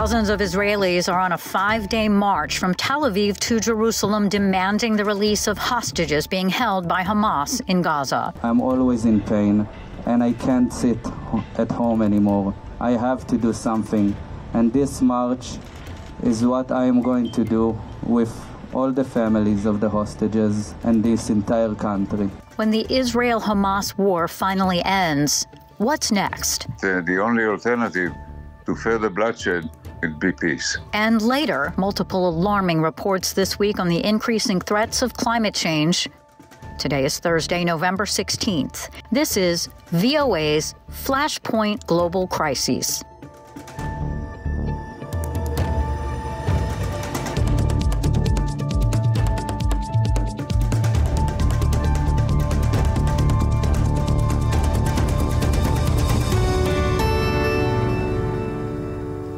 Thousands of Israelis are on a 5-day march from Tel Aviv to Jerusalem demanding the release of hostages being held by Hamas in Gaza. I'm always in pain, and I can't sit at home anymore. I have to do something, and this march is what I am going to do with all the families of the hostages and this entire country. When the Israel-Hamas war finally ends, what's next? The only alternative to further bloodshed would be peace. And later, multiple alarming reports this week on the increasing threats of climate change. Today is Thursday, November 16th. This is VOA's Flashpoint Global Crises.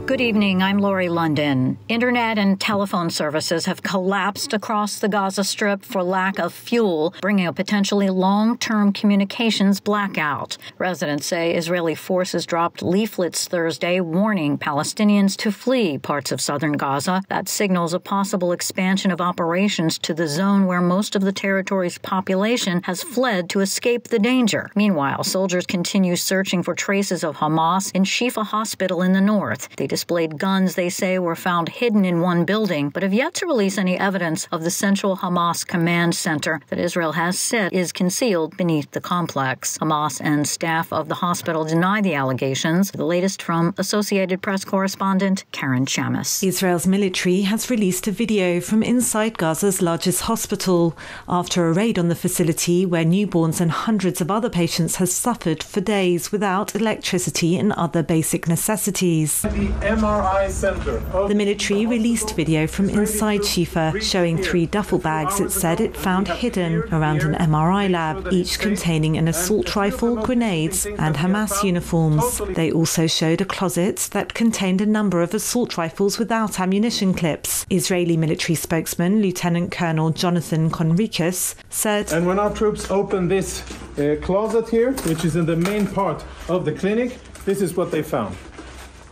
Good evening, I'm Lori London. Internet and telephone services have collapsed across the Gaza Strip for lack of fuel, bringing a potentially long-term communications blackout. Residents say Israeli forces dropped leaflets Thursday warning Palestinians to flee parts of southern Gaza. That signals a possible expansion of operations to the zone where most of the territory's population has fled to escape the danger. Meanwhile, soldiers continue searching for traces of Hamas in Shifa Hospital in the north. They displayed guns they say were found hidden in one building, but have yet to release any evidence of the central Hamas command center that Israel has said is concealed beneath the complex. Hamas and staff of the hospital deny the allegations. The latest from Associated Press correspondent Karen Chamis. Israel's military has released a video from inside Gaza's largest hospital after a raid on the facility where newborns and hundreds of other patients have suffered for days without electricity and other basic necessities. MRI center. The military released video from inside Shifa showing 3 duffel bags it said it found hidden around an MRI lab, each containing an assault rifle, grenades and Hamas uniforms. They also showed a closet that contained a number of assault rifles without ammunition clips. Israeli military spokesman Lieutenant Colonel Jonathan Conricus said, "And when our troops opened this closet here, which is in the main part of the clinic, this is what they found.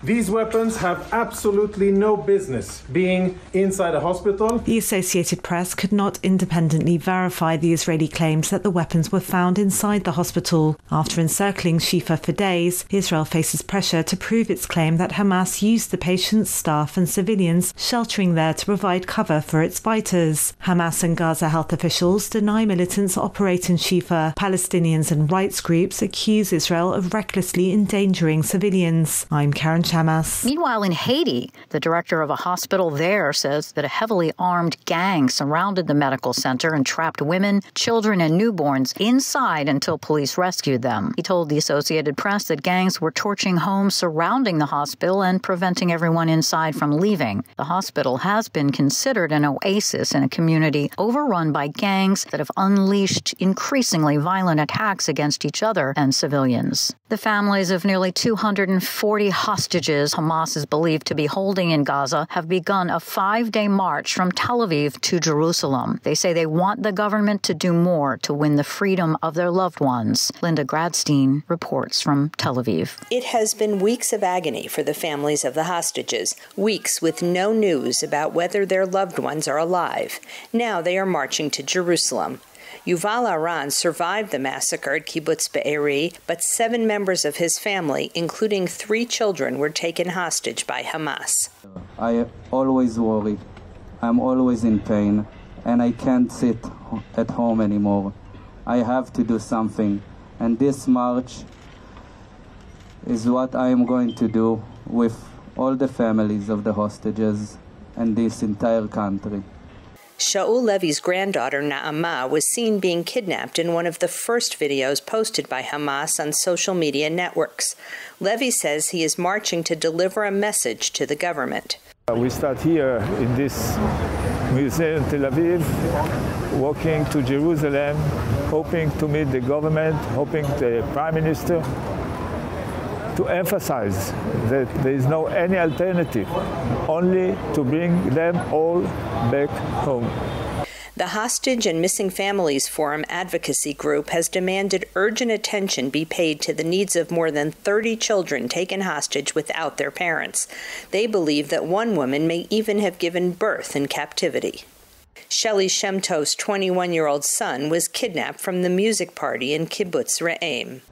These weapons have absolutely no business being inside a hospital." The Associated Press could not independently verify the Israeli claims that the weapons were found inside the hospital. After encircling Shifa for days, Israel faces pressure to prove its claim that Hamas used the patients, staff and civilians sheltering there to provide cover for its fighters. Hamas and Gaza health officials deny militants operate in Shifa. Palestinians and rights groups accuse Israel of recklessly endangering civilians. I'm Karen Chamis. Meanwhile, in Haiti, the director of a hospital there says that a heavily armed gang surrounded the medical center and trapped women, children, and newborns inside until police rescued them. He told the Associated Press that gangs were torching homes surrounding the hospital and preventing everyone inside from leaving. The hospital has been considered an oasis in a community overrun by gangs that have unleashed increasingly violent attacks against each other and civilians. The families of nearly 240 hostages Hamas is believed to be holding in Gaza have begun a 5-day march from Tel Aviv to Jerusalem. They say they want the government to do more to win the freedom of their loved ones. Linda Gradstein reports from Tel Aviv. It has been weeks of agony for the families of the hostages, weeks with no news about whether their loved ones are alive. Now they are marching to Jerusalem. Yuval Aran survived the massacre at Kibbutz Be'eri, but 7 members of his family, including 3 children, were taken hostage by Hamas. I always worry. I'm always in pain, and I can't sit at home anymore. I have to do something, and this march is what I am going to do with all the families of the hostages and this entire country. Shaul Levy's granddaughter, Na'ama, was seen being kidnapped in one of the first videos posted by Hamas on social media networks. Levy says he is marching to deliver a message to the government. We start here in this museum in Tel Aviv, walking to Jerusalem, hoping to meet the government, hoping the Prime Minister, to emphasize that there is no any alternative, only to bring them all back home. The Hostage and Missing Families Forum advocacy group has demanded urgent attention be paid to the needs of more than 30 children taken hostage without their parents. They believe that one woman may even have given birth in captivity. Shelley Shemto's 21-year-old son was kidnapped from the music party in kibbutz Re'em.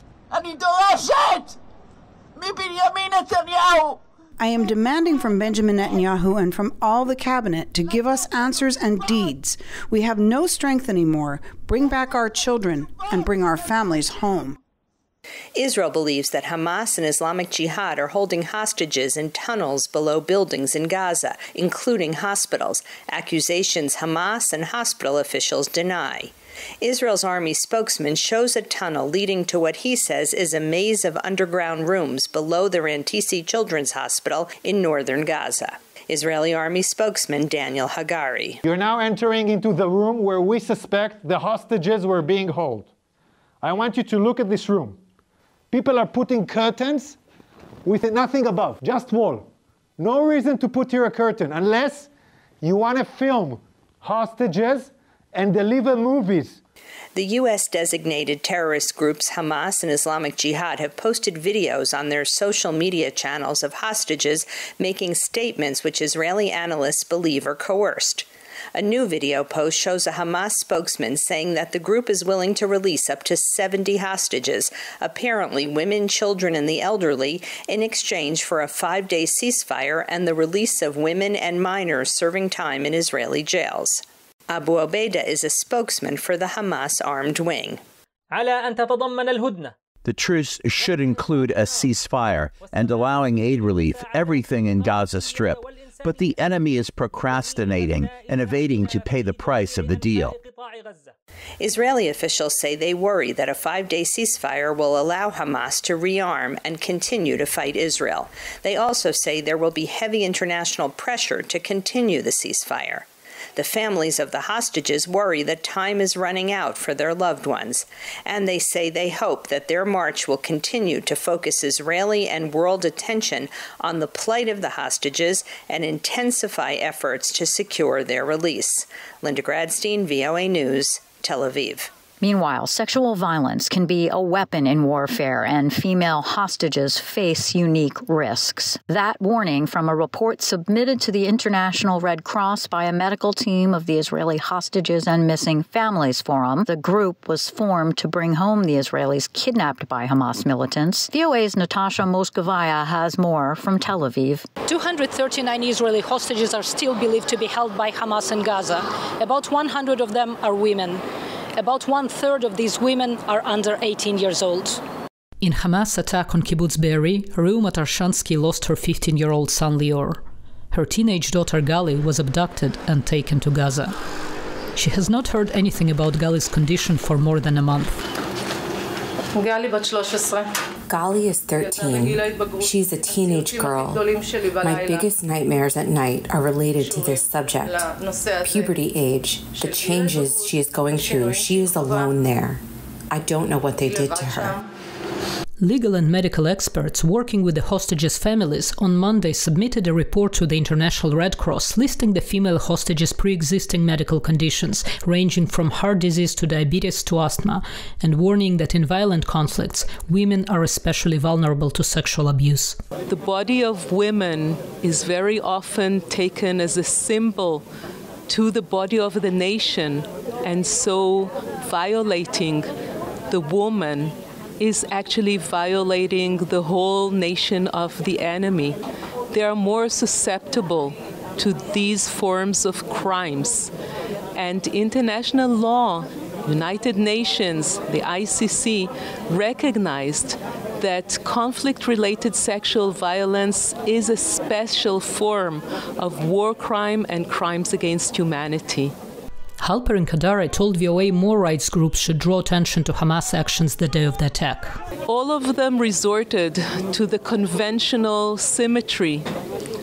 I am demanding from Benjamin Netanyahu and from all the cabinet to give us answers and deeds. We have no strength anymore. Bring back our children and bring our families home. Israel believes that Hamas and Islamic Jihad are holding hostages in tunnels below buildings in Gaza, including hospitals, accusations Hamas and hospital officials deny. Israel's army spokesman shows a tunnel leading to what he says is a maze of underground rooms below the Rantisi Children's Hospital in northern Gaza. Israeli army spokesman Daniel Hagari. You're now entering into the room where we suspect the hostages were being held. I want you to look at this room. People are putting curtains with nothing above, just wall. No reason to put here a curtain unless you want to film hostages and deliver movies. The U.S.-designated terrorist groups Hamas and Islamic Jihad have posted videos on their social media channels of hostages making statements which Israeli analysts believe are coerced. A new video post shows a Hamas spokesman saying that the group is willing to release up to 70 hostages, apparently women, children, and the elderly, in exchange for a 5-day ceasefire and the release of women and minors serving time in Israeli jails. Abu Obeida is a spokesman for the Hamas armed wing. The truce should include a ceasefire and allowing aid relief, everything in Gaza Strip. But the enemy is procrastinating and evading to pay the price of the deal. Israeli officials say they worry that a 5-day ceasefire will allow Hamas to rearm and continue to fight Israel. They also say there will be heavy international pressure to continue the ceasefire. The families of the hostages worry that time is running out for their loved ones, and they say they hope that their march will continue to focus Israeli and world attention on the plight of the hostages and intensify efforts to secure their release. Linda Gradstein, VOA News, Tel Aviv. Meanwhile, sexual violence can be a weapon in warfare, and female hostages face unique risks. That warning from a report submitted to the International Red Cross by a medical team of the Israeli Hostages and Missing Families Forum. The group was formed to bring home the Israelis kidnapped by Hamas militants. VOA's Natasha Moskovaya has more from Tel Aviv. 239 Israeli hostages are still believed to be held by Hamas in Gaza. About 100 of them are women. About 1/3 of these women are under 18 years old. In Hamas attack on Kibbutz Be'eri, Reuma Tarshansky lost her 15-year-old son Lior. Her teenage daughter Gali was abducted and taken to Gaza. She has not heard anything about Gali's condition for more than a month. Gali is 13. She's a teenage girl. My biggest nightmares at night are related to this subject. Puberty age, the changes she is going through, she is alone there. I don't know what they did to her. Legal and medical experts working with the hostages' families on Monday submitted a report to the International Red Cross listing the female hostages' pre-existing medical conditions, ranging from heart disease to diabetes to asthma, and warning that in violent conflicts, women are especially vulnerable to sexual abuse. The body of women is very often taken as a symbol to the body of the nation, and so violating the woman is actually violating the whole nation of the enemy. They are more susceptible to these forms of crimes. And international law, United Nations, the ICC, recognized that conflict-related sexual violence is a special form of war crime and crimes against humanity. Halperin Kadare told VOA more rights groups should draw attention to Hamas actions the day of the attack. All of them resorted to the conventional symmetry,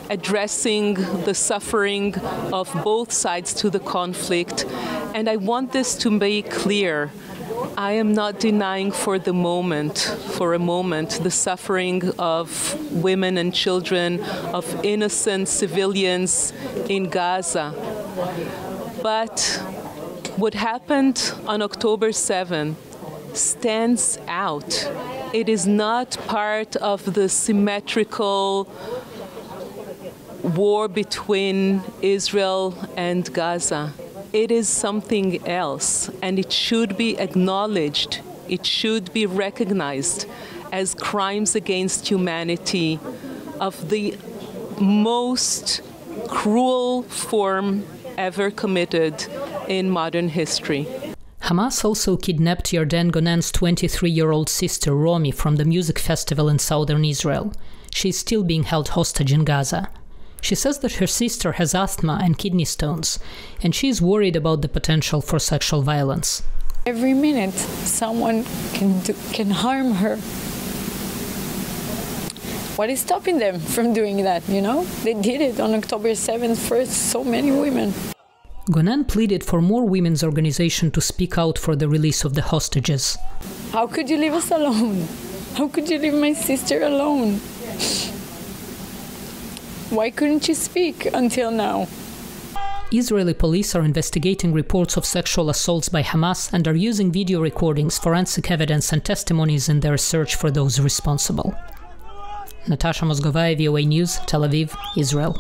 addressing the suffering of both sides to the conflict. And I want this to be clear. I am not denying for a moment, the suffering of women and children, of innocent civilians in Gaza. But What happened on October 7 stands out. It is not part of the symmetrical war between Israel and Gaza. It is something else, and it should be acknowledged. It should be recognized as crimes against humanity of the most cruel form ever committed in modern history. Hamas also kidnapped Yarden Gonan's 23-year-old sister Romi from the music festival in southern Israel. She is still being held hostage in Gaza. She says that her sister has asthma and kidney stones, and she is worried about the potential for sexual violence. Every minute, someone can harm her. What is stopping them from doing that, you know? They did it on October 7th for so many women. Gonan pleaded for more women's organizations to speak out for the release of the hostages. How could you leave us alone? How could you leave my sister alone? Why couldn't you speak until now? Israeli police are investigating reports of sexual assaults by Hamas and are using video recordings, forensic evidence and testimonies in their search for those responsible. Natasha Mozgovaya, VOA News, Tel Aviv, Israel.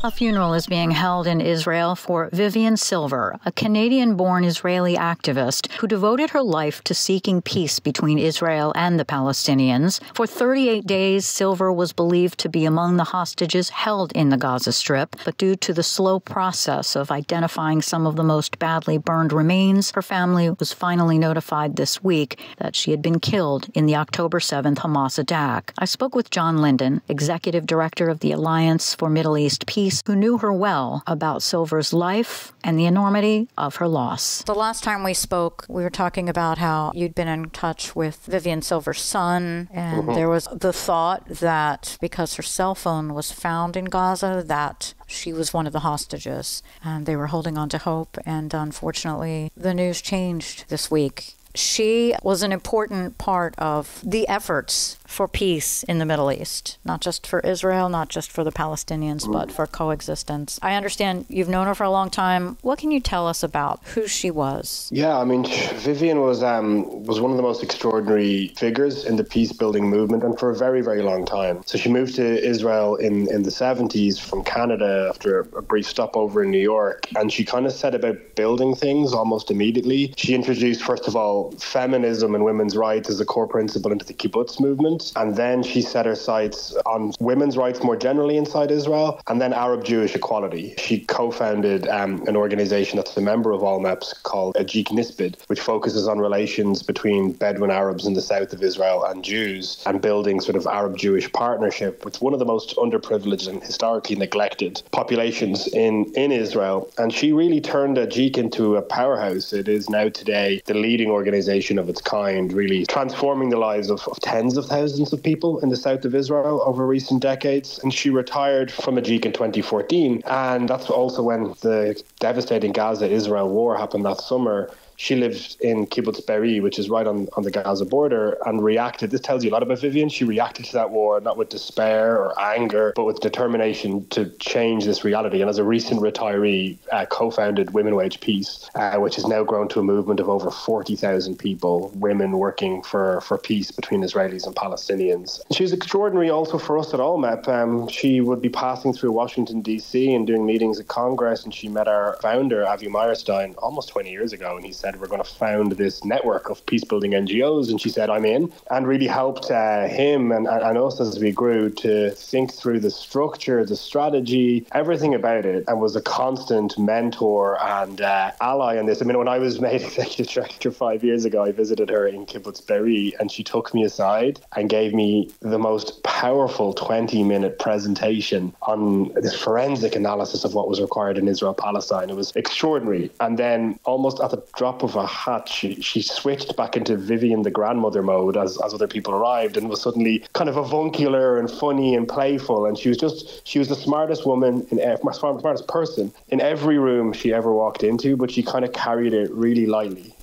A funeral is being held in Israel for Vivian Silver, a Canadian-born Israeli activist who devoted her life to seeking peace between Israel and the Palestinians. For 38 days, Silver was believed to be among the hostages held in the Gaza Strip, but due to the slow process of identifying some of the most badly burned remains, her family was finally notified this week that she had been killed in the October 7th Hamas attack. I spoke with John Linden, executive director of the Alliance for Middle East Peace, who knew her well about Silver's life and the enormity of her loss. The last time we spoke, we were talking about how you'd been in touch with Vivian Silver's son, and there was the thought that because her cell phone was found in Gaza, that she was one of the hostages, and they were holding on to hope, and unfortunately, the news changed this week. She was an important part of the efforts for peace in the Middle East, not just for Israel, not just for the Palestinians, but for coexistence. I understand you've known her for a long time. What can you tell us about who she was? Yeah, I mean, Vivian was one of the most extraordinary figures in the peace-building movement, and for a very, very long time. So she moved to Israel in the 70s from Canada after a brief stopover in New York, and she kind of set about building things almost immediately. She introduced, first of all, feminism and women's rights as a core principle into the kibbutz movement. And then she set her sights on women's rights more generally inside Israel, and then Arab-Jewish equality. She co-founded an organization that's a member of ALMEPS called Ajik Nisbid, which focuses on relations between Bedouin Arabs in the south of Israel and Jews, and building sort of Arab-Jewish partnership with one of the most underprivileged and historically neglected populations in Israel. And she really turned Ajik into a powerhouse. It is now today the leading organization of its kind, really transforming the lives of tens of thousands of people in the south of Israel over recent decades. And she retired from Ajik in 2014. And that's also when the devastating Gaza-Israel war happened that summer. She lived in Kibbutz Be'eri, which is right on the Gaza border, and reacted. This tells you a lot about Vivian. She reacted to that war not with despair or anger, but with determination to change this reality. And as a recent retiree, co-founded Women Wage Peace, which has now grown to a movement of over 40,000 people, women working for peace between Israelis and Palestinians. She was extraordinary also for us at ALMEP. She would be passing through Washington, D.C. and doing meetings at Congress, and she met our founder, Avi Meyerstein, almost 20 years ago, and he said, we're going to found this network of peace-building NGOs, and she said, I'm in, and really helped him and us as we grew to think through the structure, the strategy, everything about it, and was a constant mentor and ally in this. I mean, when I was made executive director 5 years ago, I visited her in Kibbutz Be'eri, and she took me aside and gave me the most powerful 20-minute presentation on this forensic analysis of what was required in Israel-Palestine. It was extraordinary. And then almost at the drop drop of a hat, she switched back into Vivian the grandmother mode as other people arrived, and was suddenly kind of avuncular and funny and playful. And she was the smartest woman, smartest person in every room she ever walked into, but she kind of carried it really lightly.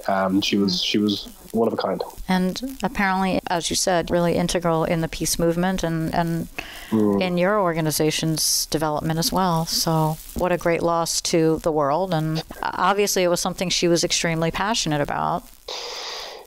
She was one of a kind. And apparently, as you said, really integral in the peace movement and in your organization's development as well. So what a great loss to the world. And obviously it was something she was extremely passionate about.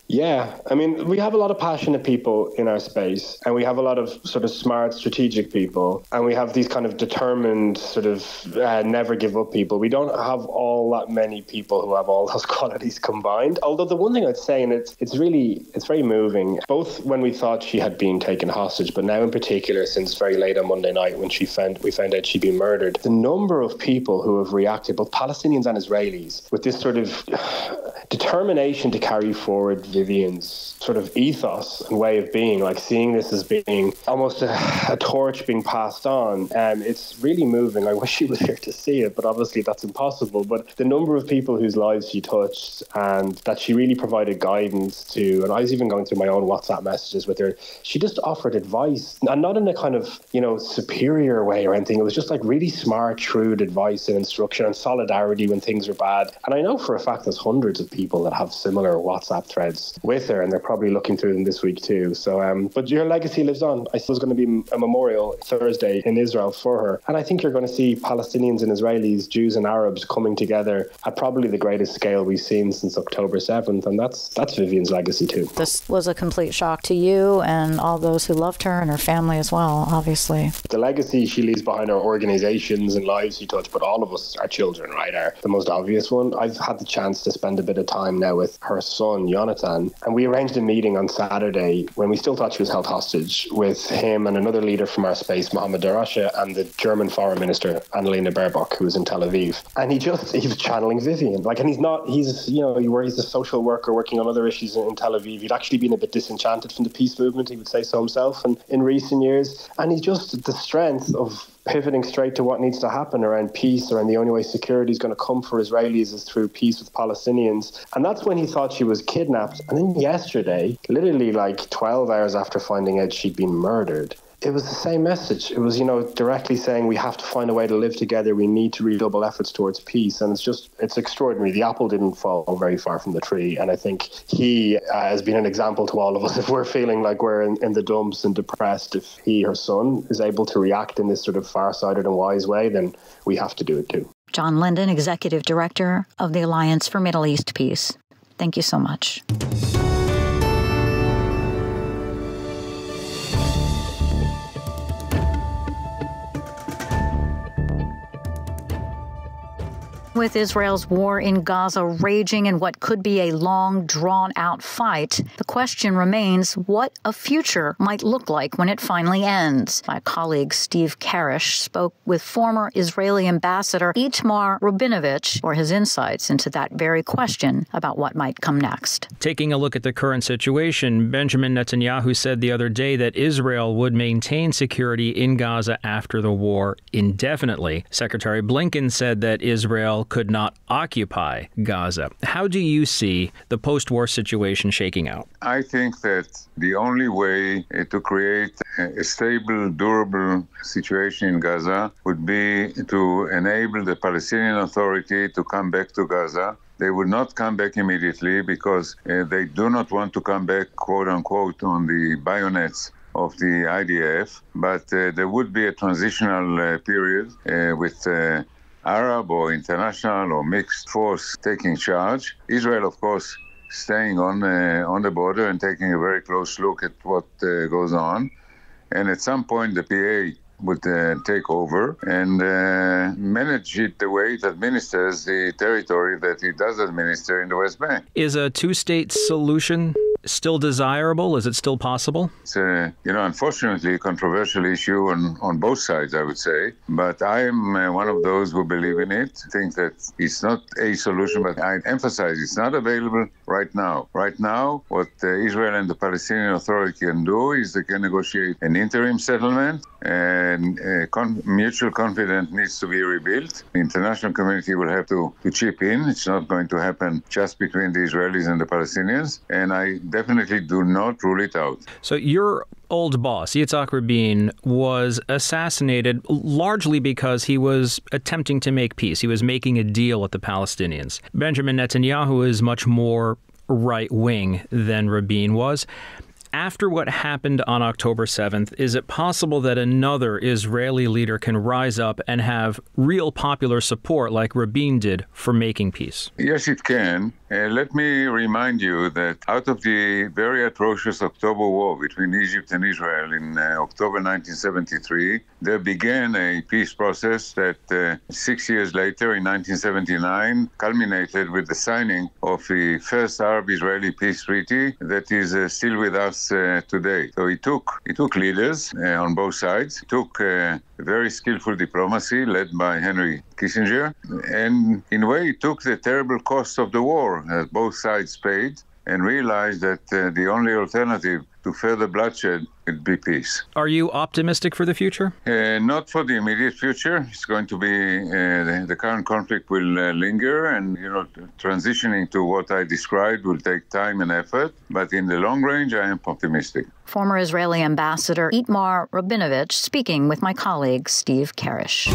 Yeah, I mean, we have a lot of passionate people in our space, and we have a lot of sort of smart, strategic people, and we have these kind of determined sort of never give up people. We don't have all that many people who have all those qualities combined. Although the one thing I'd say, and it's very moving, both when we thought she had been taken hostage, but now in particular since very late on Monday night when we found out she'd been murdered, the number of people who have reacted, both Palestinians and Israelis, with this sort of determination to carry forward Vivian's sort of ethos and way of being, like seeing this as being almost a torch being passed on. It's really moving. I wish she was here to see it, but obviously that's impossible. But the number of people whose lives she touched and that she really provided guidance to, and I was even going through my own WhatsApp messages with her, she just offered advice, and not in a kind of, superior way or anything. It was just like really smart, shrewd advice and instruction and solidarity when things are bad. And I know for a fact there's hundreds of people that have similar WhatsApp threads with her, and they're probably looking through them this week too. So, but your legacy lives on. I suppose there's going to be a memorial Thursday in Israel for her, and I think you're going to see Palestinians and Israelis, Jews and Arabs coming together at probably the greatest scale we've seen since October 7th, and that's Vivian's legacy too. This was a complete shock to you and all those who loved her and her family as well, obviously. The legacy she leaves behind are organizations and lives she touched, but all of us, our children, right, are the most obvious one. I've had the chance to spend a bit of time now with her son, Jonathan, and we arranged a meeting on Saturday when we still thought she was held hostage with him and another leader from our space, Mohammed Darasha, and the German foreign minister, Annalena Baerbock, who was in Tel Aviv. And he was channeling Vivian. He's a social worker working on other issues in Tel Aviv. He'd actually been a bit disenchanted from the peace movement, he would say so himself, and in recent years. And he just, the strength of pivoting straight to what needs to happen around peace, around the only way security is going to come for Israelis is through peace with Palestinians. And that's when he thought she was kidnapped. And then yesterday, literally like 12 hours after finding out she'd been murdered, it was the same message. It was, directly saying we have to find a way to live together. We need to redouble efforts towards peace. And it's extraordinary. The apple didn't fall very far from the tree. And I think he has been an example to all of us. If we're feeling like we're in the dumps and depressed, if he, her son, is able to react in this sort of far-sighted and wise way, then we have to do it too. John Linden, Executive Director of the Alliance for Middle East Peace. Thank you so much. With Israel's war in Gaza raging in what could be a long, drawn-out fight, the question remains what a future might look like when it finally ends. My colleague Steve Karish spoke with former Israeli ambassador Itamar Rubinovich for his insights into that very question about what might come next. Taking a look at the current situation, Benjamin Netanyahu said the other day that Israel would maintain security in Gaza after the war indefinitely. Secretary Blinken said that Israel could not occupy Gaza. How do you see the post-war situation shaking out? I think that the only way to create a stable, durable situation in Gaza would be to enable the Palestinian Authority to come back to Gaza. They would not come back immediately because they do not want to come back, quote unquote, on the bayonets of the IDF, but there would be a transitional period with Arab or international or mixed force taking charge. Israel, of course, staying on the border and taking a very close look at what goes on. And at some point, the PA would take over and manage it the way it administers the territory that it does administer in the West Bank. Is a two-state solution still desirable? Is it still possible? It's unfortunately a controversial issue on both sides, I would say. But I am one of those who believe in it. I think that it's not a solution, but I emphasize it's not available right now. Right now, what Israel and the Palestinian Authority can do is they can negotiate an interim settlement and mutual confidence needs to be rebuilt. The international community will have to chip in. It's not going to happen just between the Israelis and the Palestinians, and I definitely do not rule it out. So your old boss, Yitzhak Rabin, was assassinated largely because he was attempting to make peace. He was making a deal with the Palestinians. Benjamin Netanyahu is much more right-wing than Rabin was. After what happened on October 7th, is it possible that another Israeli leader can rise up and have real popular support like Rabin did for making peace? Yes, it can. Let me remind you that out of the very atrocious October War between Egypt and Israel in October 1973, there began a peace process that 6 years later, in 1979, culminated with the signing of the first Arab-Israeli peace treaty that is still with us today. So it took leaders on both sides. It took very skillful diplomacy led by Henry Kissinger, and in a way it took the terrible cost of the war that both sides paid and realized that the only alternative to further bloodshed would be peace. Are you optimistic for the future? Not for the immediate future. It's going to be, the current conflict will linger, and transitioning to what I described will take time and effort. But in the long range, I am optimistic. Former Israeli Ambassador Itamar Rabinovich speaking with my colleague Steve Karish.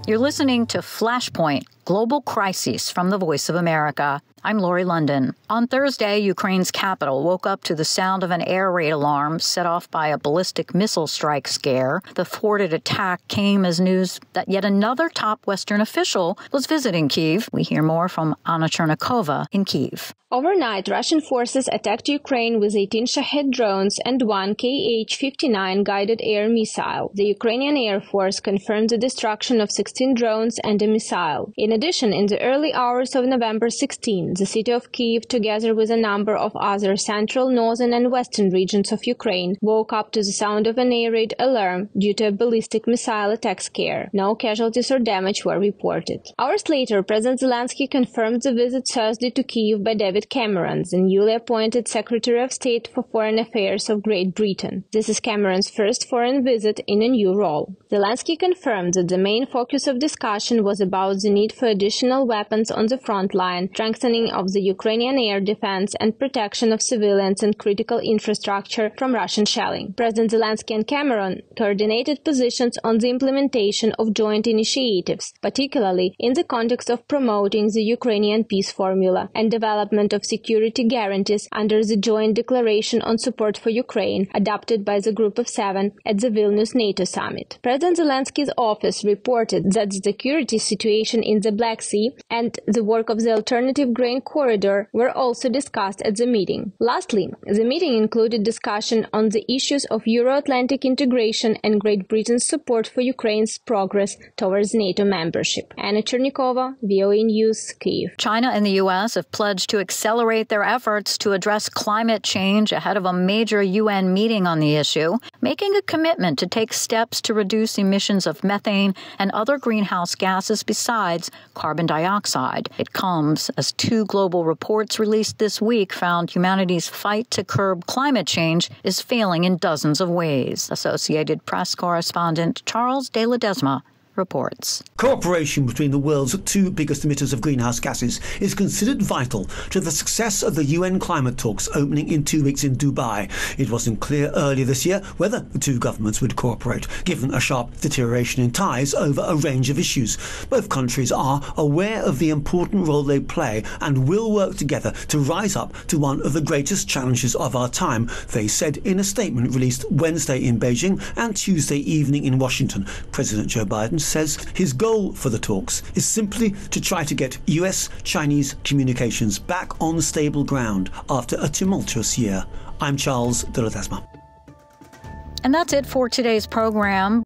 You're listening to Flashpoint, Global Crises from the Voice of America. I'm Lori London. On Thursday, Ukraine's capital woke up to the sound of an air raid alarm set off by a ballistic missile strike scare. The thwarted attack came as news that yet another top Western official was visiting Kyiv. We hear more from Anna Chernikova in Kyiv. Overnight, Russian forces attacked Ukraine with 18 Shahed drones and one Kh-59 guided air missile. The Ukrainian Air Force confirmed the destruction of 16 drones and a missile. In addition, in the early hours of November 16, the city of Kyiv, together with a number of other central, northern and western regions of Ukraine, woke up to the sound of an air raid alarm due to a ballistic missile attack scare. No casualties or damage were reported. Hours later, President Zelensky confirmed the visit Thursday to Kyiv by David Cameron, the newly appointed Secretary of State for Foreign Affairs of Great Britain. This is Cameron's first foreign visit in a new role. Zelensky confirmed that the main focus of discussion was about the need for additional weapons on the front line, strengthening of the Ukrainian air defense, and protection of civilians and critical infrastructure from Russian shelling. President Zelensky and Cameron coordinated positions on the implementation of joint initiatives, particularly in the context of promoting the Ukrainian peace formula and development of security guarantees under the joint declaration on support for Ukraine adopted by the Group of Seven at the Vilnius NATO summit. President Zelensky's office reported that the security situation in the Black Sea and the work of the alternative grain corridor were also discussed at the meeting. Lastly, the meeting included discussion on the issues of Euro-Atlantic integration and Great Britain's support for Ukraine's progress towards NATO membership. Anna Chernikova, VOA News, Kyiv. China and the U.S. have pledged to accelerate their efforts to address climate change ahead of a major UN meeting on the issue, making a commitment to take steps to reduce emissions of methane and other greenhouse gases besides carbon dioxide. It comes as two global reports released this week found humanity's fight to curb climate change is failing in dozens of ways. Associated Press correspondent Charles De Ledesma reports. Cooperation between the world's two biggest emitters of greenhouse gases is considered vital to the success of the UN climate talks opening in 2 weeks in Dubai. It wasn't clear earlier this year whether the two governments would cooperate, given a sharp deterioration in ties over a range of issues. Both countries are aware of the important role they play and will work together to rise up to one of the greatest challenges of our time, they said in a statement released Wednesday in Beijing and Tuesday evening in Washington. President Joe Biden says his goal for the talks is simply to try to get US-Chinese communications back on stable ground after a tumultuous year. I'm Charles De Ledesma. And that's it for today's program.